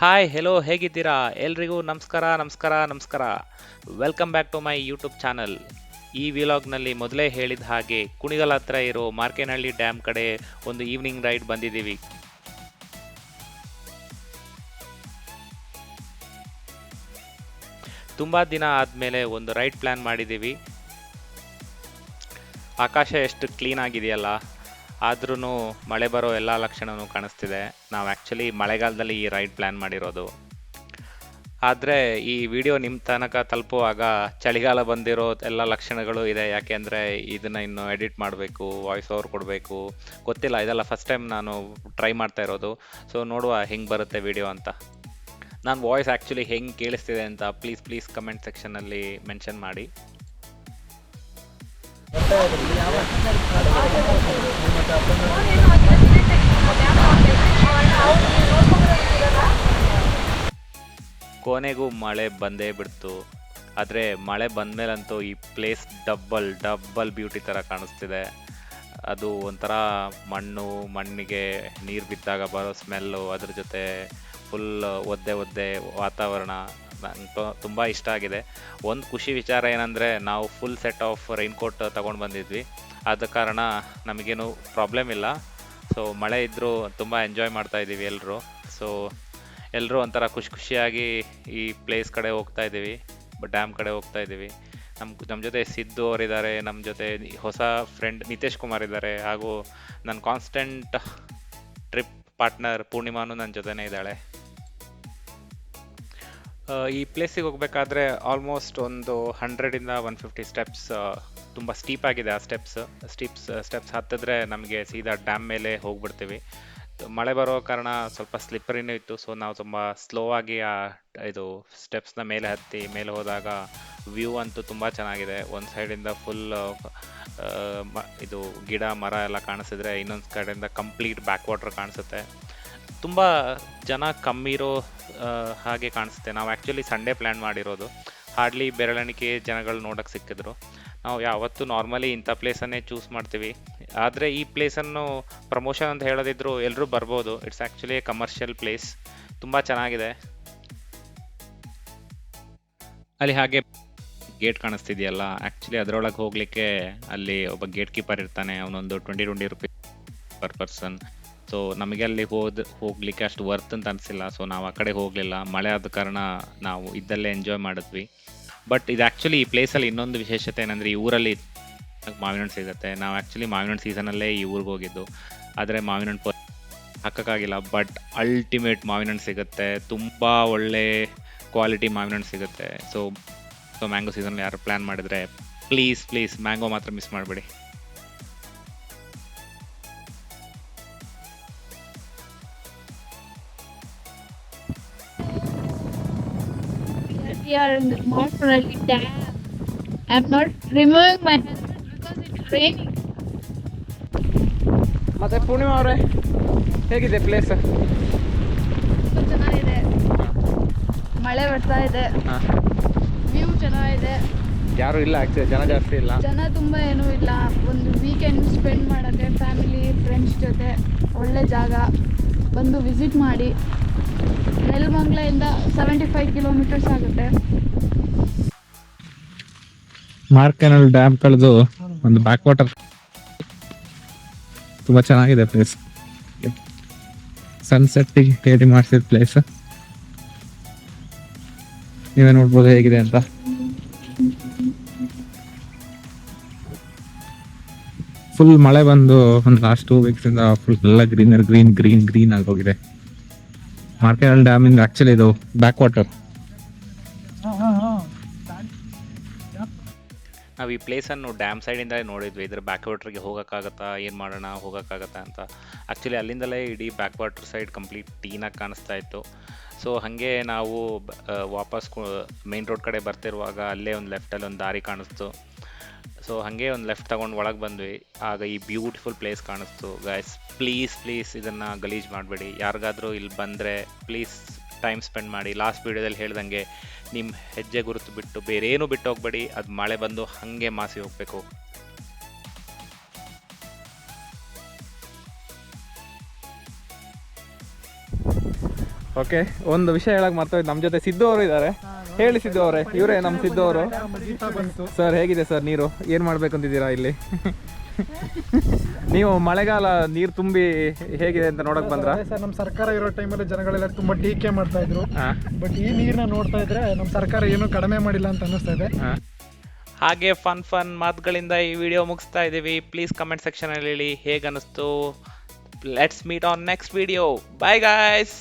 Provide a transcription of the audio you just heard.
Hi hello ಹೇಗಿದ್ದೀರಾ ಎಲ್ರಿಗೂ ನಮಸ್ಕಾರ ನಮಸ್ಕಾರ ನಮಸ್ಕಾರ. Welcome back to my YouTube channel. ಈ ವಿಲಾಗ್ನಲ್ಲಿ ಮೊದಲೇ ಹೇಳಿದ ಹಾಗೆ ಕುಣಿಗಲ್ ಹತ್ರ ಇರೋ ಮಾರ್ಕೇನಹಳ್ಳಿ ಡ್ಯಾಮ್ ಕಡೆ ಒಂದು ಈವ್ನಿಂಗ್ ರೈಡ್ ಬಂದಿದ್ದೀವಿ. ತುಂಬ ದಿನ ಆದಮೇಲೆ ಒಂದು ರೈಡ್ ಪ್ಲ್ಯಾನ್ ಮಾಡಿದ್ದೀವಿ. ಆಕಾಶ ಎಷ್ಟು ಕ್ಲೀನ್ ಆಗಿದೆಯಲ್ಲ, ಆದ್ರೂ ಮಳೆ ಬರೋ ಎಲ್ಲ ಲಕ್ಷಣವೂ ಕಾಣಿಸ್ತಿದೆ. ನಾವು ಆ್ಯಕ್ಚುಲಿ ಮಳೆಗಾಲದಲ್ಲಿ ಈ ರೈಡ್ ಪ್ಲ್ಯಾನ್ ಮಾಡಿರೋದು. ಆದರೆ ಈ ವಿಡಿಯೋ ನಿಮ್ಮ ತನಕ ತಲುಪುವಾಗ ಚಳಿಗಾಲ ಬಂದಿರೋ ಎಲ್ಲ ಲಕ್ಷಣಗಳು ಇದೆ. ಯಾಕೆಂದರೆ ಇದನ್ನು ಇನ್ನು ಎಡಿಟ್ ಮಾಡಬೇಕು, ವಾಯ್ಸ್ ಓವರ್ ಕೊಡಬೇಕು, ಗೊತ್ತಿಲ್ಲ. ಇದೆಲ್ಲ ಫಸ್ಟ್ ಟೈಮ್ ನಾನು ಟ್ರೈ ಮಾಡ್ತಾ ಇರೋದು. ಸೊ ನೋಡುವ ಹೆಂಗೆ ಬರುತ್ತೆ ವಿಡಿಯೋ ಅಂತ. ನಾನು ವಾಯ್ಸ್ ಆ್ಯಕ್ಚುಲಿ ಹೆಂಗೆ ಕೇಳಿಸ್ತಿದೆ ಅಂತ ಪ್ಲೀಸ್ ಕಮೆಂಟ್ ಸೆಕ್ಷನಲ್ಲಿ ಮೆನ್ಷನ್ ಮಾಡಿ. ಕೊನೆಗೂ ಮಳೆ ಬಂದೇ ಬಿಡ್ತು. ಆದರೆ ಮಳೆ ಬಂದಮೇಲಂತೂ ಈ ಪ್ಲೇಸ್ ಡಬ್ಬಲ್ ಬ್ಯೂಟಿ ಥರ ಕಾಣಿಸ್ತಿದೆ. ಅದು ಒಂಥರ ಮಣ್ಣಿಗೆ ನೀರು ಬಿದ್ದಾಗ ಬರೋ ಸ್ಮೆಲ್ಲು, ಅದ್ರ ಜೊತೆ ಫುಲ್ ಒದ್ದೆ ವಾತಾವರಣ ನಂಗೆ ತುಂಬ ಇಷ್ಟ ಆಗಿದೆ. ಒಂದು ಖುಷಿ ವಿಚಾರ ಏನಂದರೆ ನಾವು ಫುಲ್ ಸೆಟ್ ಆಫ್ ರೈನ್ಕೋಟ್ ತೊಗೊಂಡು ಬಂದಿದ್ವಿ. ಆದ ಕಾರಣ ನಮಗೇನು ಪ್ರಾಬ್ಲಮ್ ಇಲ್ಲ. ಸೊ ಮಳೆ ಇದ್ದರೂ ತುಂಬ ಎಂಜಾಯ್ ಮಾಡ್ತಾ ಇದ್ದೀವಿ ಎಲ್ಲರೂ. ಸೊ ಎಲ್ಲರೂ ಒಂಥರ ಖುಷಿಯಾಗಿ ಈ ಪ್ಲೇಸ್ ಕಡೆ ಹೋಗ್ತಾ ಇದ್ದೀವಿ, ಡ್ಯಾಮ್ ಕಡೆ ಹೋಗ್ತಾ ಇದ್ದೀವಿ. ನಮ್ಮ ಜೊತೆ ಸಿದ್ದು ಅವರಿದ್ದಾರೆ, ನಮ್ಮ ಜೊತೆ ಹೊಸ ಫ್ರೆಂಡ್ ನಿತೇಶ್ ಕುಮಾರ್ ಇದ್ದಾರೆ, ಹಾಗೂ ನನ್ನ ಕಾನ್ಸ್ಟೆಂಟ್ ಟ್ರಿಪ್ ಪಾರ್ಟ್ನರ್ ಪೂರ್ಣಿಮಾನು ನನ್ನ ಜೊತೆನೇ ಇದ್ದಾಳೆ. ಈ ಪ್ಲೇಸಿಗೆ ಹೋಗಬೇಕಾದ್ರೆ ಆಲ್ಮೋಸ್ಟ್ ಒಂದು 100ಇಂದ 150 ಸ್ಟೆಪ್ಸ್. ತುಂಬ ಸ್ಟೀಪ್ ಆಗಿದೆ ಆ ಸ್ಟೆಪ್ಸ್ ಹತ್ತಿದ್ರೆ ನಮಗೆ ಸೀದಾ ಡ್ಯಾಮ್ ಮೇಲೆ ಹೋಗ್ಬಿಡ್ತೀವಿ. ಮಳೆ ಬರೋ ಕಾರಣ ಸ್ವಲ್ಪ ಸ್ಲಿಪ್ಪರಿನೂ ಇತ್ತು. ಸೊ ನಾವು ತುಂಬ ಸ್ಲೋ ಆಗಿ ಇದು ಸ್ಟೆಪ್ಸ್ನ ಮೇಲೆ ಹೋದಾಗ ವ್ಯೂ ಅಂತೂ ತುಂಬ ಚೆನ್ನಾಗಿದೆ. ಒಂದು ಸೈಡಿಂದ ಫುಲ್ ಇದು ಗಿಡ ಮರ ಎಲ್ಲ ಕಾಣಿಸಿದ್ರೆ, ಇನ್ನೊಂದು ಕಡೆಯಿಂದ ಕಂಪ್ಲೀಟ್ ಬ್ಯಾಕ್ ವಾಟರ್ ಕಾಣಿಸುತ್ತೆ. ತುಂಬ ಜನ ಕಮ್ಮಿ ಇರೋ ಹಾಗೆ ಕಾಣಿಸುತ್ತೆ. ನಾವು ಆ್ಯಕ್ಚುಲಿ ಸಂಡೇ ಪ್ಲ್ಯಾನ್ ಮಾಡಿರೋದು. ಹಾರ್ಡ್ಲಿ ಬೆರಳೆಣಿಕೆ ಜನಗಳು ನೋಡೋಕ್ಕೆ ಸಿಕ್ಕಿದ್ರು. ನಾವು ಯಾವತ್ತೂ ನಾರ್ಮಲಿ ಇಂಥ ಪ್ಲೇಸನ್ನೇ ಚೂಸ್ ಮಾಡ್ತೀವಿ. ಆದರೆ ಈ ಪ್ಲೇಸನ್ನು ಪ್ರಮೋಷನ್ ಅಂತ ಹೇಳೋದಿದ್ರು ಎಲ್ಲರೂ ಬರ್ಬೋದು. ಇಟ್ಸ್ ಆ್ಯಕ್ಚುಲಿ ಕಮರ್ಷಿಯಲ್ ಪ್ಲೇಸ್, ತುಂಬ ಚೆನ್ನಾಗಿದೆ. ಅಲ್ಲಿ ಹಾಗೆ ಗೇಟ್ ಕಾಣಿಸ್ತಿದೆಯಲ್ಲ, ಆ್ಯಕ್ಚುಲಿ ಅದರೊಳಗೆ ಹೋಗಲಿಕ್ಕೆ ಅಲ್ಲಿ ಒಬ್ಬ ಗೇಟ್ ಕೀಪರ್ ಇರ್ತಾನೆ. ಅವನೊಂದು 20 ರೂಪೀಸ್ ಪರ್ ಪರ್ಸನ್. ಸೊ ನಮಗೆ ಅಲ್ಲಿ ಹೋಗ್ಲಿಕ್ಕೆ ಅಷ್ಟು ವರ್ತ್ ಅಂತ ಅನಿಸಿಲ್ಲ. ಸೊ ನಾವು ಆ ಕಡೆ ಹೋಗಲಿಲ್ಲ. ಮಳೆ ಆದ ಕಾರಣ ನಾವು ಇದ್ದಲ್ಲೇ ಎಂಜಾಯ್ ಮಾಡಿದ್ವಿ. ಬಟ್ ಇದು ಆ್ಯಕ್ಚುಲಿ ಈ ಪ್ಲೇಸಲ್ಲಿ ಇನ್ನೊಂದು ವಿಶೇಷತೆ ಏನಂದರೆ, ಈ ಊರಲ್ಲಿ ಮಾವಿನ ಹಣ್ಣು ಸಿಗುತ್ತೆ. ನಾವು ಆ್ಯಕ್ಚುಲಿ ಮಾವಿನ ಹಣ್ಣು ಸೀಸನಲ್ಲೇ ಈ ಊರಿಗೆ ಹೋಗಿದ್ದು. ಆದರೆ ಮಾವಿನ ಹಣ್ಣು ಹಾಕೋಕ್ಕಾಗಿಲ್ಲ. ಬಟ್ ಅಲ್ಟಿಮೇಟ್ ಮಾವಿನ ಹಣ್ಣು ಸಿಗುತ್ತೆ, ತುಂಬ ಒಳ್ಳೆ ಕ್ವಾಲಿಟಿ ಮಾವಿನ ಹಣ್ಣು ಸಿಗುತ್ತೆ. ಸೊ ಮ್ಯಾಂಗೋ ಸೀಸನಲ್ಲಿ ಯಾರು ಪ್ಲ್ಯಾನ್ ಮಾಡಿದರೆ ಪ್ಲೀಸ್ ಮ್ಯಾಂಗೋ ಮಾತ್ರ ಮಿಸ್ ಮಾಡಬೇಡಿ. We are in the Marconelli Dam. I'm not removing my helmet because it's raining. ಮತ್ತೆ ಪೂರ್ಣಿಮಾ ಅವರೇ, ಹೇಗಿದೆ ಪ್ಲೇಸ್? ತುಂಬ ಚೆನ್ನಾಗಿದೆ, ಮಳೆ ಬರ್ತಾ ಇದೆ, ವ್ಯೂ ಚೆನ್ನಾಗಿದೆ. ಯಾರು ಇಲ್ಲ, ಆ್ಯಕ್ಚುಲಿ ಜನ ಜಾಸ್ತಿ ಇಲ್ಲ. ಜನ ತುಂಬ ಏನೂ ಇಲ್ಲ. ಒಂದು ವೀಕೆಂಡ್ ಸ್ಪೆಂಡ್ ಮಾಡೋಕ್ಕೆ ಫ್ಯಾಮಿಲಿ ಫ್ರೆಂಡ್ಸ್ ಜೊತೆ ಒಳ್ಳೆ ಜಾಗ. ಬಂದು ವಿಸಿಟ್ ಮಾಡಿ. ನೆಲಮಂಗಲದಿಂದ 75 ಕಿಲೋಮೀಟರ್ಸ್ ಆಗುತ್ತೆ. ಮಾರ್ಕೇನಹಳ್ಳಿ ಡ್ಯಾಮ್ ಕಳೆದು ಒಂದು ಬ್ಯಾಕ್ ವಾಟರ್, ತುಂಬ ಚೆನ್ನಾಗಿದೆ ಪ್ಲೇಸ್. ಸನ್ಸೆಟ್ಟಿಗೆ ರೆಡಿ ಮಾಡಿಸಿದ ಪ್ಲೇಸ್. ನೀವೇ ನೋಡ್ಬೋದು ಹೇಗಿದೆ ಅಂತ. ಫುಲ್ ಮಳೆ ಬಂದು ಒಂದು ಲಾಸ್ಟ್ 2 ವೀಕ್ಸಿಂದ ಫುಲ್ ಎಲ್ಲ ಗ್ರೀನ್ ಆಗೋಗಿದೆ. ಮಾರ್ಕೇನಹಳ್ಳಿ ಡ್ಯಾಮ್ ಇಂದ ಆಕ್ಚುಲಿ ಇದು ಬ್ಯಾಕ್ ವಾಟರ್. ನಾವು ಈ ಪ್ಲೇಸನ್ನು ಡ್ಯಾಮ್ ಸೈಡಿಂದಲೇ ನೋಡಿದ್ವಿ. ಇದ್ರ ಬ್ಯಾಕ್ ವಾಟರ್ಗೆ ಹೋಗೋಕ್ಕಾಗತ್ತಾ, ಏನು ಮಾಡೋಣ, ಹೋಗೋಕ್ಕಾಗತ್ತಾ ಅಂತ. ಆ್ಯಕ್ಚುಲಿ ಅಲ್ಲಿಂದಲೇ ಇಡೀ ಬ್ಯಾಕ್ ವಾಟರ್ ಸೈಡ್ ಕಂಪ್ಲೀಟ್ ಕ್ಲೀನಾಗಿ ಕಾಣಿಸ್ತಾ ಇತ್ತು. ಸೊ ಹಾಗೆ ನಾವು ವಾಪಸ್ ಮೇನ್ ರೋಡ್ ಕಡೆ ಬರ್ತಿರುವಾಗ ಅಲ್ಲೇ ಒಂದು ಲೆಫ್ಟಲ್ಲಿ ಒಂದು ದಾರಿ ಕಾಣಿಸ್ತು. ಸೊ ಹಾಗೆ ಒಂದು ಲೆಫ್ಟ್ ತೊಗೊಂಡು ಒಳಗೆ ಬಂದ್ವಿ. ಆಗ ಈ ಬ್ಯೂಟಿಫುಲ್ ಪ್ಲೇಸ್ ಕಾಣಿಸ್ತು. ಗೈಸ್ ಪ್ಲೀಸ್ ಇದನ್ನು ಗಲೀಜು ಮಾಡಬೇಡಿ. ಯಾರಿಗಾದರೂ ಇಲ್ಲಿ ಬಂದರೆ ಪ್ಲೀಸ್ ಟೈಮ್ ಸ್ಪೆಂಡ್ ಮಾಡಿ. ಲಾಸ್ಟ್ ವೀಡಿಯೋದಲ್ಲಿ ಹೇಳ್ದಂಗೆ ನಿಮ್ಮ ಹೆಜ್ಜೆ ಗುರುತು ಬಿಟ್ಟು ಬೇರೇನೂ ಬಿಟ್ಟು ಹೋಗ್ಬೇಡಿ. ಅದು ಮಳೆ ಬಂದು ಹಾಗೆ ಮಾಸಿ ಹೋಗಬೇಕು. ಓಕೆ, ಒಂದು ವಿಷಯ ಹೇಳಕ್ ಮರ್ತೋಯ್ತು, ನಮ್ಮ ಜೊತೆ ಸಿದ್ದು ಅವರು ಇದ್ದಾರೆ. ಹೇಳಿ ಸಿದ್ದು ಅವರೇ, ಇವರೇ ನಮ್ಮ ಸಿದ್ದು ಅವರು. ಸರ್ ಹೇಗಿದೆ ಸರ್ ನೀರು? ಏನು ಮಾಡ್ಬೇಕಂತಿದ್ದೀರಾ ಇಲ್ಲಿ? ನೀವು ಮಳೆಗಾಲ ನೀರು ತುಂಬಿ ಹೇಗಿದೆ ಅಂತ ನೋಡಕ್ ಬಂದ್ರ? ಸರ್, ನಮ್ಮ ಸರ್ಕಾರ ಇರೋ ಟೈಮಲ್ಲಿ ಜನಗಳೆಲ್ಲ ತುಂಬಾ ಟೀಕೆ ಮಾಡ್ತಾ ಇದ್ರು. ಬಟ್ ಈ ನೀರನ್ನ ನೋಡ್ತಾ ಇದ್ರೆ ನಮ್ಮ ಸರ್ಕಾರ ಏನು ಕಡಿಮೆ ಮಾಡಿಲ್ಲ ಅಂತ ಅನ್ನಿಸ್ತಾ ಇದೆ. ಹಾಗೆ ಫನ್ ಮಾತುಗಳಿಂದ ಈ ವಿಡಿಯೋ ಮುಗಿಸ್ತಾ ಇದ್ದೀವಿ. ಪ್ಲೀಸ್ ಕಮೆಂಟ್ ಸೆಕ್ಷನಲ್ಲಿ ಹೇಳಿ ಹೇಗೆ ಅನ್ನಿಸ್ತು. Let's meet on next video. Bye guys.